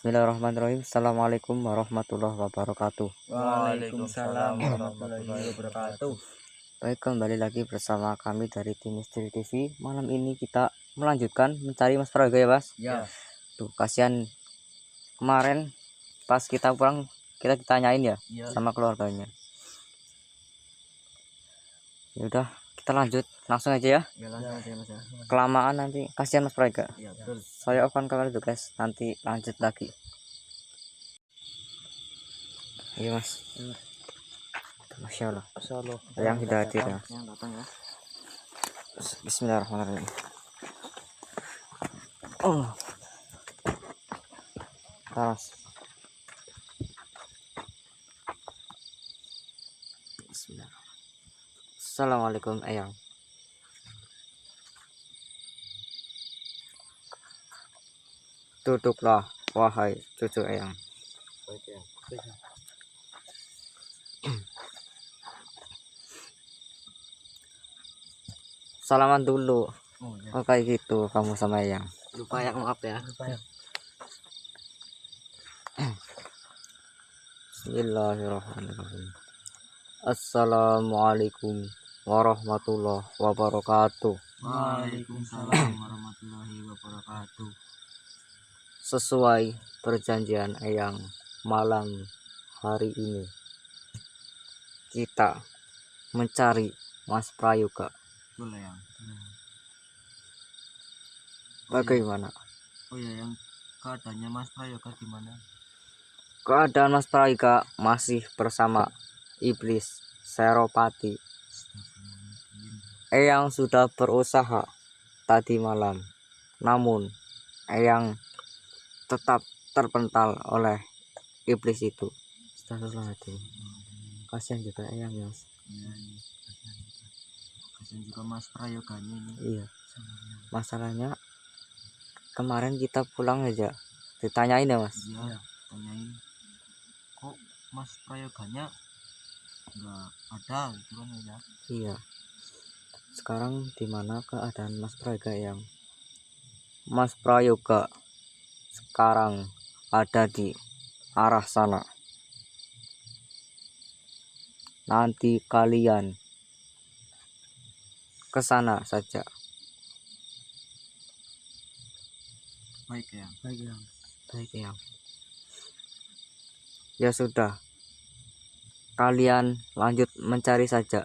Bismillahirrahmanirrahim. Assalamualaikum warahmatullahi wabarakatuh. Waalaikumsalam warahmatullahi wabarakatuh. Baik, kembali lagi bersama kami dari tim Misteri TV. Malam ini kita melanjutkan mencari Mas Prayoga ya, Mas? Ya. Tuh, kasihan kemarin pas kita pulang kita ditanyain ya, sama keluarganya. Ya udah, kita lanjut langsung aja ya. Ya langsung aja Mas ya. Kelamaan nanti kasihan Mas Prayoga. Ya betul. Saya akan kembali tuh guys, nanti lanjut lagi. Iya Mas. Masya Allah. Yang sudah hadir ya. Yang datang ya. Bismillahirrahmanirrahim. Oh. Taras. Bismillah. Assalamualaikum Eyang. Duduklah wahai cucu Eyang. Salaman dulu. Oh kayak gitu kamu sama Eyang. Lupa ya, maaf ya. Bismillahirrahmanirrahim. Assalamualaikum warahmatullahi wabarakatuh. Waalaikumsalam warahmatullahi wabarakatuh. Sesuai perjanjian Eyang, malam hari ini kita mencari Mas Prayoga. Betul ya. Bagaimana? Oh ya, yang keadaannya Mas Prayoga gimana? Keadaan Mas Prayoga masih bersama iblis Seropati. Eyang sudah berusaha tadi malam, namun Eyang tetap terpental oleh iblis itu. Astagfirullahaladzim. Kasihan juga Eyang ya Mas. Kasihan juga Mas Prayoganya ini. Iya. Masalahnya kemarin kita pulang aja ditanyain ya Mas. Iya, tanyain. Kok Mas Prayoganya nggak ada gitu kan ya? Iya. Sekarang dimana keadaan Mas Prayoga yang? Mas Prayoga sekarang ada di arah sana. Nanti kalian ke sana saja. Baik ya. Baik ya. Ya sudah. Kalian lanjut mencari saja.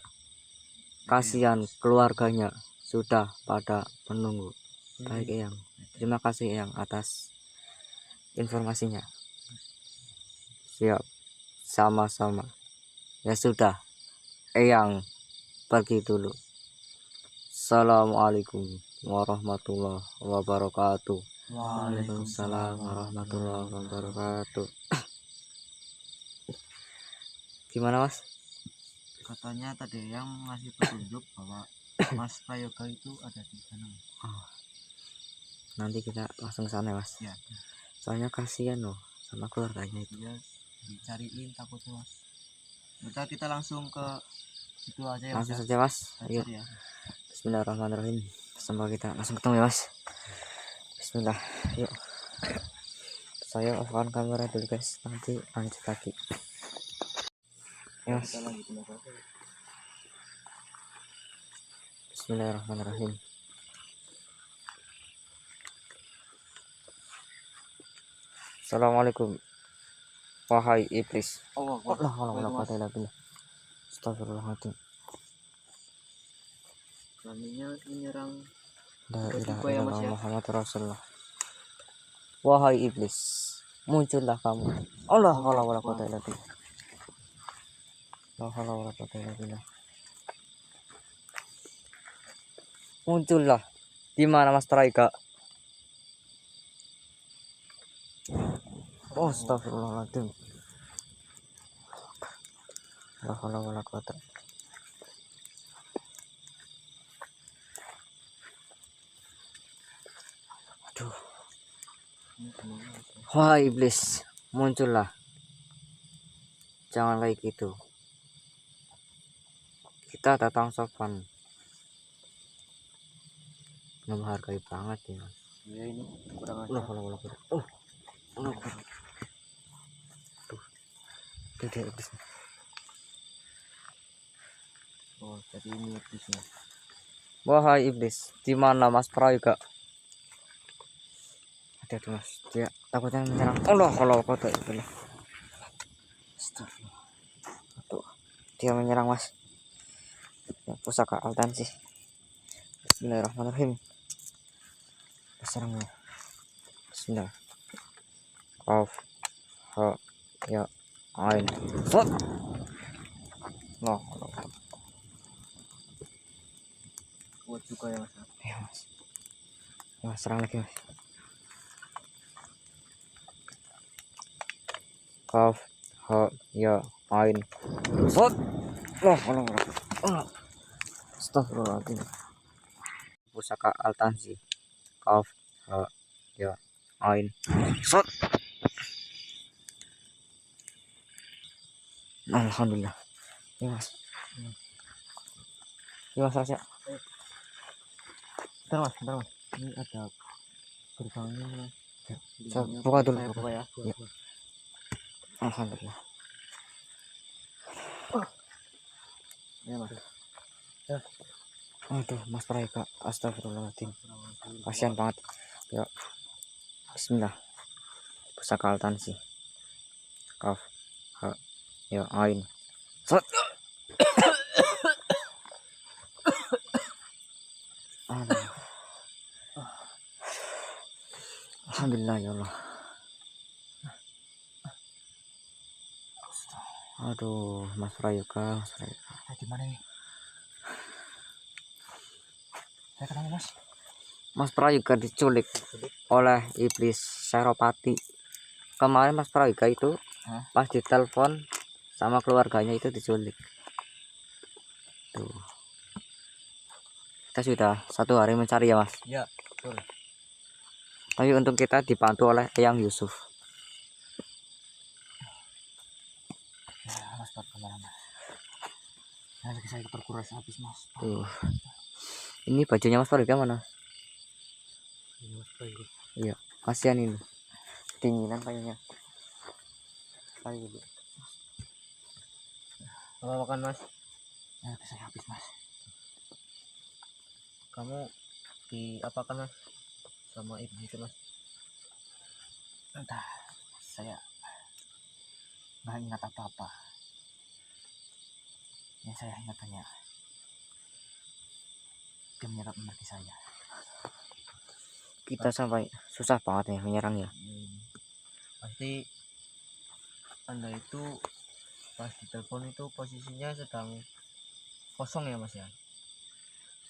Kasihan keluarganya sudah pada menunggu. Baik Eyang. Terima kasih Eyang atas informasinya. Siap. Sama-sama. Ya sudah. Eyang pergi dulu. Assalamualaikum warahmatullahi wabarakatuh. Waalaikumsalam warahmatullahi wabarakatuh. Gimana Mas? Katanya tadi yang ngasih petunjuk bahwa Mas Prayoga itu ada di sana. Nanti kita langsung sana Mas. Ya. Soalnya kasihan loh sama keluarganya itu. Ya, dicariin takutnya Mas. Udah kita langsung ke situ aja ya. Langsung saja Mas. Ayo. Ya. Bismillahirrahmanirrahim. Semoga kita langsung ketemu ya Mas. Bismillah. Yuk. Saya off-kan kamera dulu guys. Nanti lanjut lagi. Ya, Mas. Bismillahirrahmanirrahim. Assalamualaikum wahai iblis. Allah Astagfirullahaladzim. Kaminya menyerang. La ilaha illallah Muhammad Rasulullah. Wahai iblis, muncullah kamu. Allah wala quwwata illa billah. La haula wala quwwata illa billah. Muncullah. Di mana Mas Prayoga? Oh, astagfirullahaladzim. La haula wala quwwata. Aduh. Wahai iblis, muncullah. Jangan kayak gitu. Kita datang sopan. Menghargai banget ya. Ya ini kurang Allah. Itu dia iblis. Oh, jadi ini iblisnya. Wahai iblis, di mana Mas Prayoga? Hati-hati Mas, dia takutnya menyerang. Allah kalau kota itu lah. Astagfirullah. Tuh, dia menyerang Mas. Ya, pusaka altan sih. Bismillahirrahmanirrahim. Serang ya. Bismillah. Qaf, ha, ya, ain. Sot. Allah Allah. Kuat juga ya Mas. Ya Mas. Ya, serang lagi Mas. Qaf, ha, ya, ain. Sot. Allah Allah Allah. Astagfirullahaladzim. Pusaka altansi. Qaf, ha, ya, ain. Sot. Alhamdulillah. Ya Mas. Ya Mas Rasya. Bentar Mas, bentar Mas. Ini ada gerbangnya Mas. Saya buka dulu. Saya buka ya. Ya. Alhamdulillah. Ya Mas. Aduh, Mas Prayoga. Astagfirullahaladzim. Kasihan banget. Ya. Bismillah. Pusaka altansi. Qaf, ha, ya, ain. Sot. Aduh. Alhamdulillah ya Allah. Aduh, Mas Prayoga, Mas Prayoga. Saya di mana ini? Saya kenapa Mas? Mas Prayoga diculik oleh iblis Seropati. Kemarin Mas Prayoga itu Hah? pas ditelepon sama keluarganya itu diculik. Tuh. Kita sudah 1 hari mencari ya Mas. Ya, betul. Tapi untung kita dibantu oleh Eyang Yusuf. Ya Mas, buat kemana Mas? Lagi saya terkuras habis Mas. Tuh. Ini bajunya Mas Prayoga mana? Ini Mas Prayoga. Iya, kasihan ini. Dinginan kayaknya. Ayo dulu. Apa makan Mas? Ya, lagi saya habis Mas. Kamu diapakan Mas? Sama ibu itu Mas? Entah, saya nggak ingat apa-apa. Yang saya ingat hanya dia menyerang saya. Kita sampai susah banget nih menyerang ya. Pasti Anda itu pas ditelepon itu posisinya sedang kosong ya Mas ya?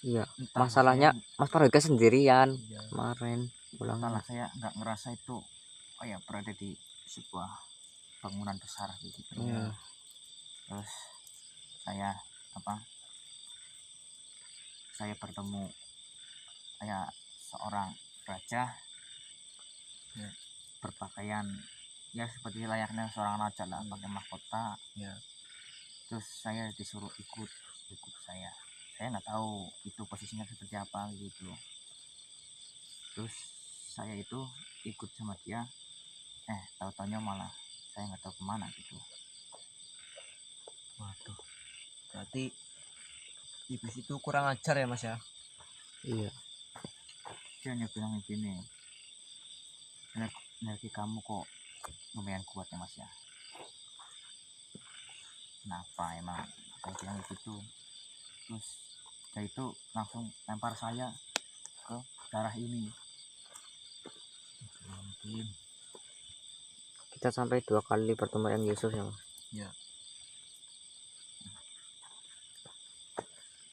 Iya. Entah Masalahnya Mas Prayoga sendirian ya, kemarin pulang. entahlah saya nggak ngerasa itu kayak berada di sebuah bangunan besar gitu ya. Terus saya bertemu kayak seorang raja ya, berpakaian ya seperti layaknya seorang raja lah, pakai mahkota ya. Terus saya disuruh ikut saya nggak tahu itu posisinya seperti apa gitu. Terus saya itu ikut sama dia, tahu-taunya malah saya nggak tahu kemana gitu. Waduh, berarti iblis itu kurang ajar ya Mas ya? Iya. Dia hanya bilang gini, energi kamu kok lumayan kuat ya Mas ya. Kenapa emang? Saya bilang gitu. Terus dia itu langsung lempar saya ke darah ini. Mungkin Kita sampai 2 kali bertemu Eyang Yusuf ya Mas. ya.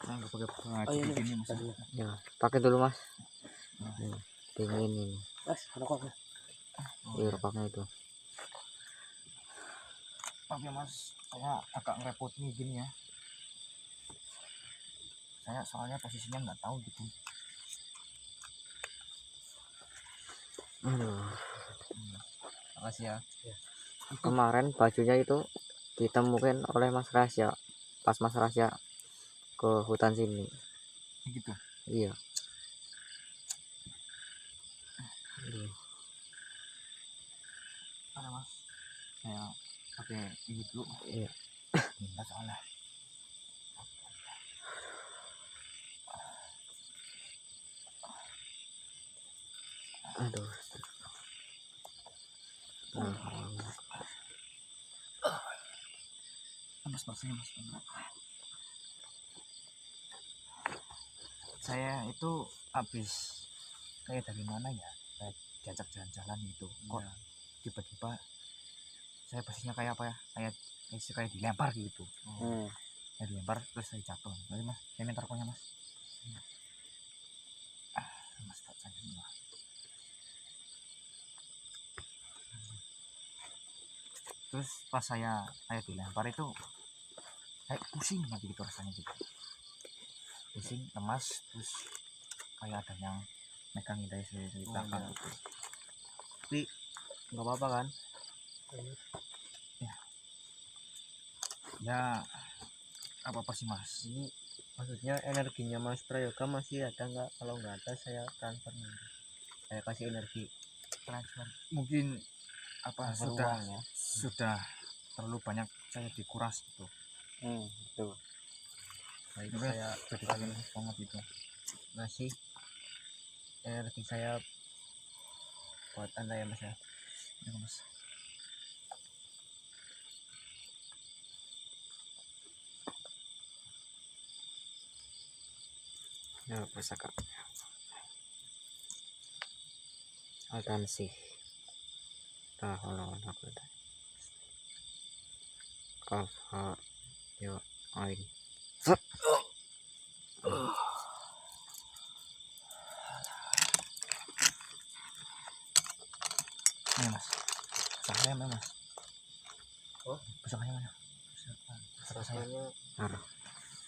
Saya nggak pakai baju begini Mas. Ya, pakai dulu Mas. Dingin ini. Mas, rokoknya. Iya, rokoknya itu. Maaf ya Mas, saya agak ngerepotin gini ya. Saya soalnya posisinya nggak tahu gitu. Aduh. Makasih ya. Kemarin bajunya itu ditemukan oleh Mas Rasya. Pas Mas Rasya ke hutan sini. Gitu. Iya. Aduh. Ada Mas, saya Oke, ini dulu. Iya. Minta soalnya. Aduh. Mas, maksudnya mas. Saya itu habis kayak dari mana ya? Kayak diajak jalan-jalan gitu. Kok tiba-tiba saya posisinya kayak apa ya? Kayak dilempar gitu. Saya dilempar terus saya jatuh. Jadi mas, saya minta rokoknya mas. Mas tak saya dulu. Terus pas saya dilempar itu kayak pusing nanti gitu rasanya gitu. Pusing, lemas, terus kayak ada yang megangin dari belakang gitu. Tapi nggak apa-apa kan? Ya apa sih mas? Ini maksudnya energinya Mas Prayoga masih ada nggak? Kalau nggak ada saya transfer nanti. Saya kasih energi Transfer. Mungkin apa transfer sudah uang ya. sudah terlalu banyak saya dikuras gitu. Betul. Baik, Jadi saya jadi banget itu. ngasih energi saya buat Anda ya Mas ya. Ya, mas. Ya, pusaka. Altansi. Tahu aku dah. Kafha yo ain. Ini mas. Saya mas. Oh, Pusakanya mana? Pusaka saya. Nah,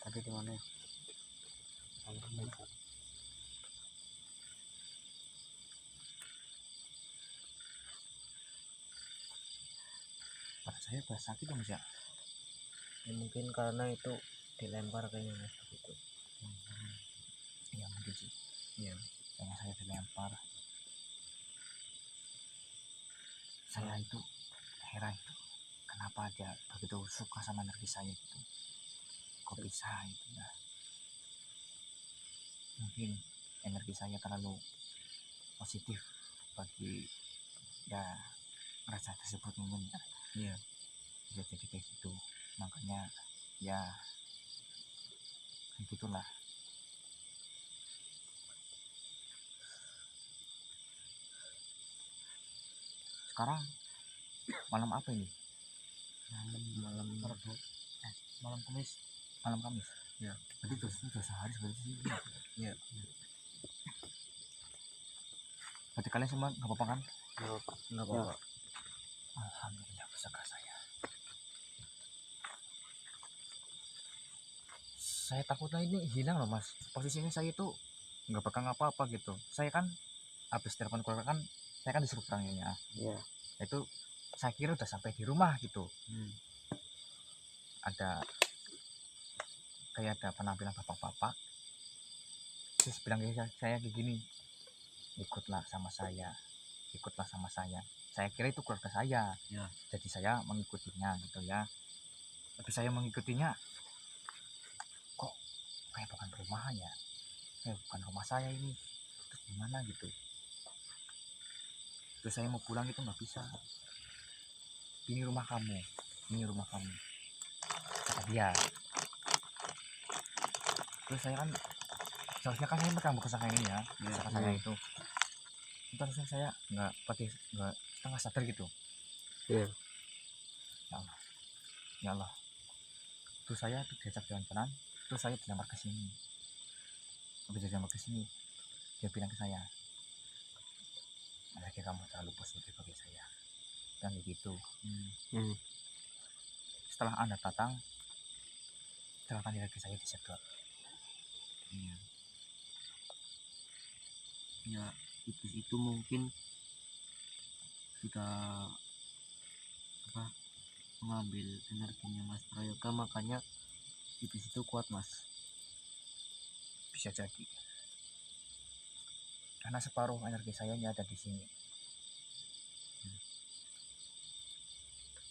Tadi di mana? Pada saya udah sakit dong mas ya. ya mungkin karena itu dilempar kayaknya Mas begitu. Iya mungkin sih. Iya. Kayaknya saya dilempar. Saya itu heran itu. Kenapa dia begitu suka sama energi saya gitu? Kok bisa itu ya? Mungkin energi saya terlalu positif bagi ya rasa tersebut mungkin ya. Iya. Bisa jadi kayak gitu. Makanya ya kayak gitulah. Sekarang malam apa ini? Malam Malam Kamis. Malam Kamis. Ya. Berarti sudah sehari seperti sih. Iya. Berarti kalian semua nggak apa-apa kan? Nggak apa-apa. Alhamdulillah pusaka saya. Saya takutnya ini hilang loh mas. Posisinya saya itu nggak pegang apa-apa gitu. Saya kan habis telepon keluarga kan, saya kan disuruh pulang ya. Iya. Itu saya kira udah sampai di rumah gitu. Ada kayak ada penampilan bapak-bapak. Terus bilang kayak saya kayak gini, ikutlah sama saya. Saya kira itu keluarga saya. Ya. Jadi saya mengikutinya gitu ya. Tapi saya mengikutinya kok kayak bukan perumahan ya, kayak bukan rumah saya ini. Terus gimana gitu. Terus saya mau pulang itu nggak bisa. Ini rumah kamu, kata dia. Terus saya kan seharusnya kan saya megang pusaka ini ya, pusaka saya itu. Terus saya nggak setengah sadar gitu. Iya. Ya Allah. Terus saya tuh diajak jalan-jalan, terus saya dilempar ke sini. Habis dilempar ke sini, dia bilang ke saya, "Anaknya kamu terlalu positif bagi saya." Dan begitu. Setelah Anda datang, silakan lagi saya disedot. Iya. Ya, itu mungkin sudah mengambil energinya Mas Prayoga, makanya iblis itu kuat Mas. Bisa jadi. Karena separuh energi saya ini ada di sini.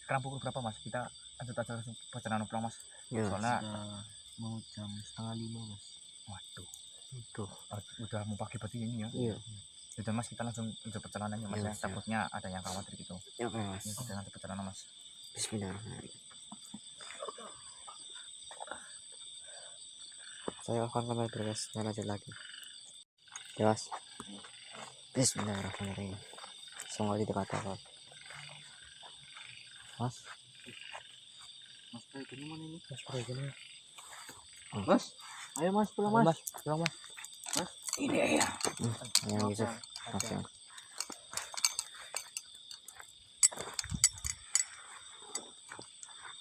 sekarang pukul berapa Mas? Kita lanjut aja perjalanan pulang Mas. Ya, Soalnya mau jam 4:30 Mas. waduh, udah mau pagi berarti ini ya. Iya. Jadi Mas kita langsung lanjut perjalanannya Mas Iya, ya. siap. Takutnya ada yang khawatir gitu. Ya, oke Mas. Ya kita lanjut perjalanan Mas. Bismillahirrahmanirrahim. Saya akan kembali bergas dan lanjut lagi. Ya Mas. Bismillahirrahmanirrahim. Semoga tidak kata apa. Mas. Mas Baiknya mana ini? Mas Baiknya. Mas, ayo Mas pulang Mas. Pulang Mas. Mas, Ini ya. Yang Yusuf. Mas yang.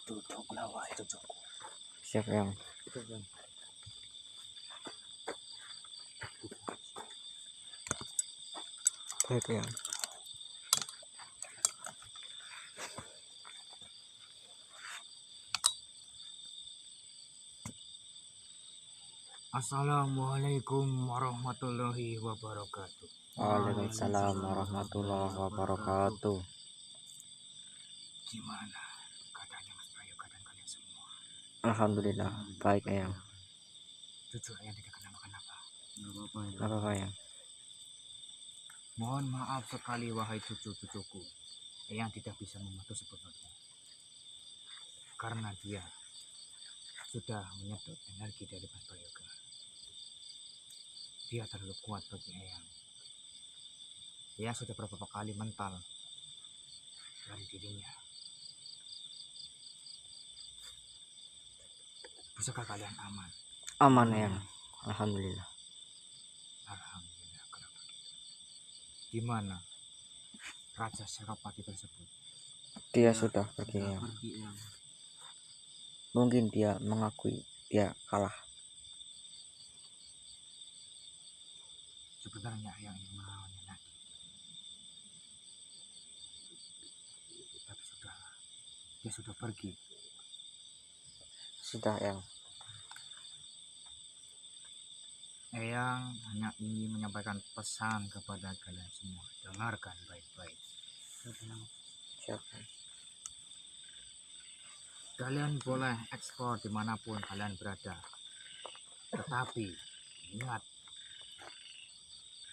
Duduklah wahai cucuku. Siap yang. itu Bang. Baik yang. Assalamualaikum warahmatullahi wabarakatuh. Waalaikumsalam warahmatullahi wabarakatuh. Gimana keadaannya Mas Prayoga dan kalian semua? Alhamdulillah baik yang. Cucu ayah tidak kenapa-kenapa. Enggak apa-apa ya. Apa yang? Mohon maaf sekali wahai cucu-cucuku yang tidak bisa membantu sepenuhnya. Karena dia sudah menyedot energi dari Mas Prayoga. Dia terlalu kuat bagi Eyang. Eyang sudah beberapa kali mental dari dirinya. Bisakah kalian aman? Aman yang. Alhamdulillah. Alhamdulillah kalau begitu. Di mana Raja Serapati tersebut? Dia sudah pergi yang. Pergi yang. Mungkin dia mengakui dia kalah. Sebenarnya Eyang ingin melawannya lagi. Tapi sudah, dia sudah pergi. Sudah yang. Eyang hanya ingin menyampaikan pesan kepada kalian semua. Dengarkan baik-baik. Siap. Kalian boleh ekspor dimanapun kalian berada. Tetapi ingat,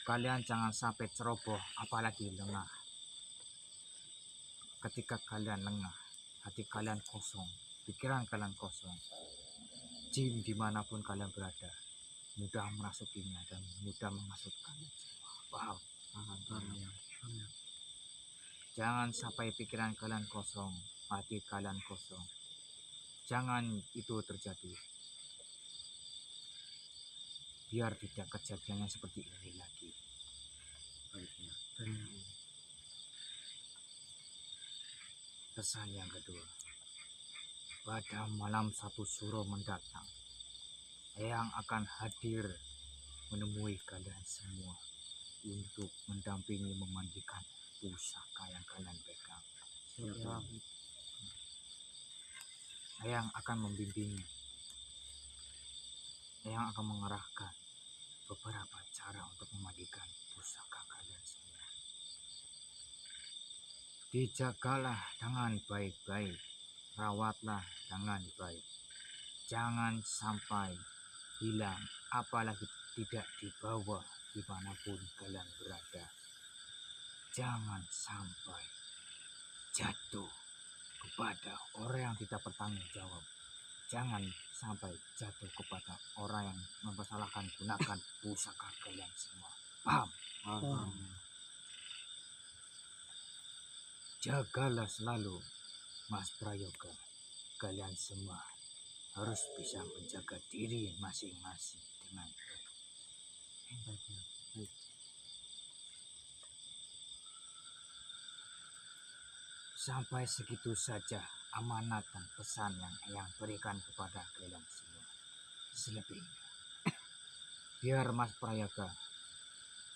kalian jangan sampai ceroboh apalagi lengah. Ketika kalian lengah, hati kalian kosong, pikiran kalian kosong. Jin dimanapun kalian berada, mudah merasukinya dan mudah menghasut kalian semua. Paham? Jangan sampai pikiran kalian kosong, hati kalian kosong. Jangan itu terjadi. Biar tidak kejadiannya seperti ini lagi. Baiknya. Pesan yang kedua. Pada malam 1 Suro mendatang, Eyang akan hadir menemui kalian semua untuk mendampingi memandikan pusaka yang kalian pegang. Siap. Eyang akan membimbingi. Eyang akan mengarahkan beberapa cara untuk memandikan pusaka kalian semua. Dijagalah dengan baik-baik, rawatlah dengan baik. Jangan sampai hilang, apalagi tidak dibawa dimanapun kalian berada. Jangan sampai jatuh kepada orang yang tidak bertanggung jawab. Jangan sampai jatuh kepada orang yang mempersalahkan gunakan pusaka kalian semua. Paham? Jagalah selalu Mas Prayoga. Kalian semua harus bisa menjaga diri masing-masing dengan baik. Sampai segitu saja amanat dan pesan yang Eyang berikan kepada kalian semua. Selebihnya, biar Mas Prayoga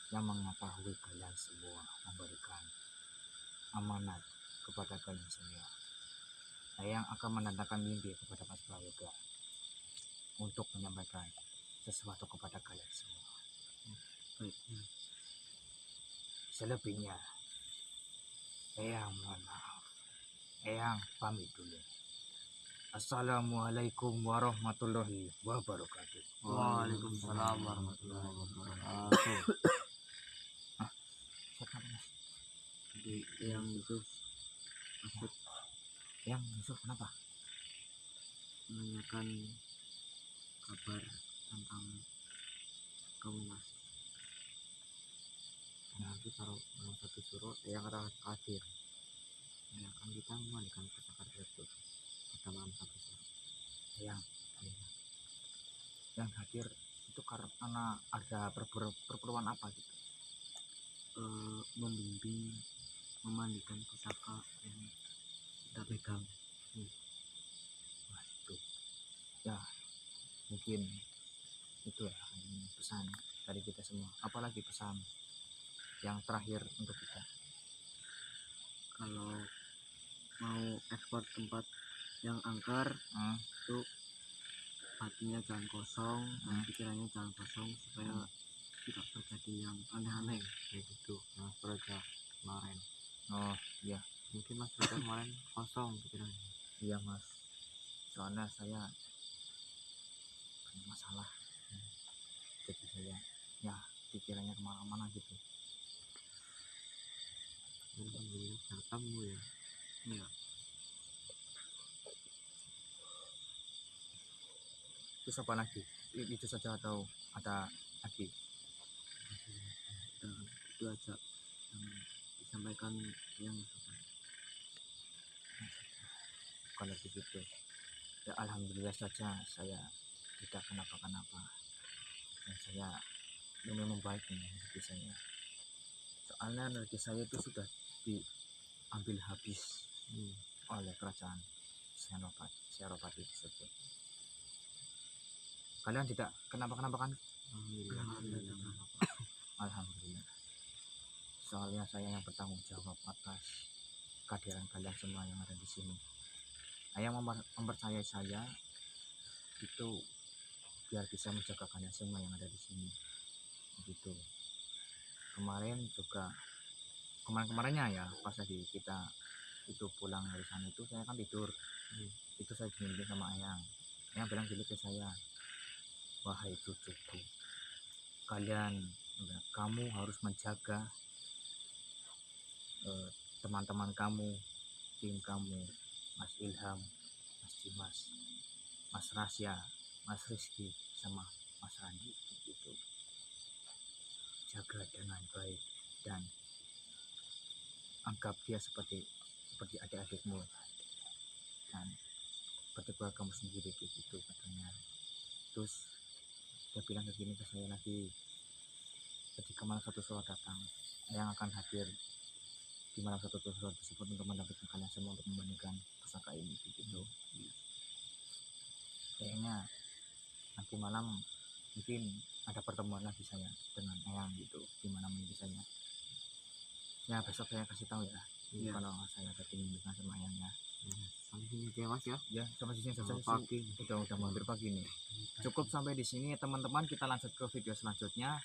yang mengetahui kalian semua memberikan amanat kepada kalian semua. Eyang akan menandakan mimpi kepada Mas Prayoga untuk menyampaikan sesuatu kepada kalian semua. Baiknya. Selebihnya, Eyang mohon maaf. Eyang pamit dulu. Assalamualaikum warahmatullahi wabarakatuh. Waalaikumsalam warahmatullahi wabarakatuh. Siapa Mas? Jadi yang itu maksud Yang Yusuf kenapa? menanyakan kabar tentang kamu Mas. Nanti kalau malam satu suruh yang kata hadir. Ya kan kita memandikan pusaka itu pada malam satu suruh. Yang hadir itu karena ada perperluan apa gitu? Membimbing memandikan pusaka yang kita pegang. Wah itu ya mungkin itu ya pesan dari kita semua. Apalagi pesan yang terakhir untuk kita. Kalau mau ekspor tempat yang angker itu hatinya jangan kosong, pikirannya jangan kosong supaya tidak terjadi yang aneh-aneh kayak gitu. Mas Proja kemarin. Oh iya, Mungkin Mas Proja kemarin kosong pikirannya. iya Mas. Soalnya saya punya masalah. Jadi saya ya pikirannya kemana-mana gitu. Alhamdulillah ketemu ya. Iya. Terus apa lagi? Itu saja atau ada lagi? Dan itu aja yang disampaikan yang Kalau begitu ya alhamdulillah saja saya tidak kenapa-kenapa dan saya ini membaik nih rezeki saya. Soalnya rezeki saya itu sudah diambil habis oleh kerajaan Senopati tersebut. Kalian tidak kenapa-kenapa kan? Alhamdulillah. Soalnya saya yang bertanggung jawab atas kehadiran kalian semua yang ada di sini. Yang mempercayai saya itu biar bisa menjaga kalian semua yang ada di sini. Begitu. Kemarinnya ya pas lagi kita itu pulang dari sana itu saya kan tidur. Itu saya dibimbing sama Ayang bilang gini ke saya, wahai cucuku, kamu harus menjaga teman-teman kamu, tim kamu, Mas Ilham, Mas Dimas, Mas Rasya, Mas Rizky, sama Mas Randi gitu. Jaga dengan baik dan anggap dia seperti adik-adikmu dan seperti kamu sendiri gitu katanya. Terus dia bilang begini ke saya lagi, ketika malam satu surat datang, yang akan hadir di malam satu surat tersebut untuk mendampingi kalian semua untuk membandingkan pusaka ini gitu. Kayaknya nanti malam mungkin ada pertemuan lagi saya dengan Eyang gitu di malam minggu saya. Ya besok saya kasih tahu ya. Kalau saya ada bimbingan sama Eyang ya. Sampai sini aja Mas ya. Ya sampai sini saja. Pagi. Udah hampir pagi nih. Cukup sampai di sini teman-teman, kita lanjut ke video selanjutnya.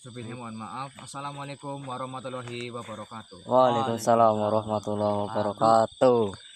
Sebelumnya mohon maaf. Assalamualaikum warahmatullahi wabarakatuh. Waalaikumsalam warahmatullahi wabarakatuh.